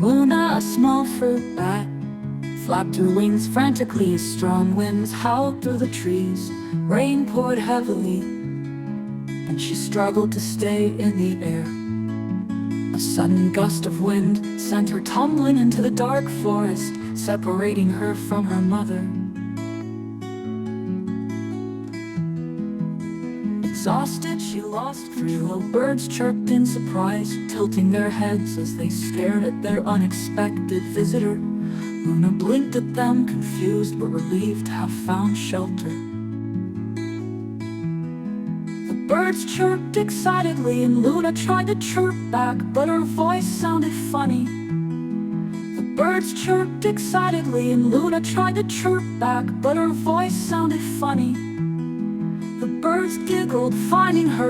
Luna, a small fruit bat, flapped her wings frantically as strong winds howled through the trees. Rain poured heavily, and she struggled to stay in the air. A sudden gust of wind sent her tumbling into the dark forest, separating her from her mother. Exhausted, she lost. 3 little birds chirped in surprise, tilting their heads as they stared at their unexpected visitor. Luna blinked at them, confused but relieved to have found shelter. The birds chirped excitedly, and Luna tried to chirp back, but her voice sounded funny. The birds chirped excitedly, and Luna tried to chirp back, but her voice sounded funny. The birds giggled, finding her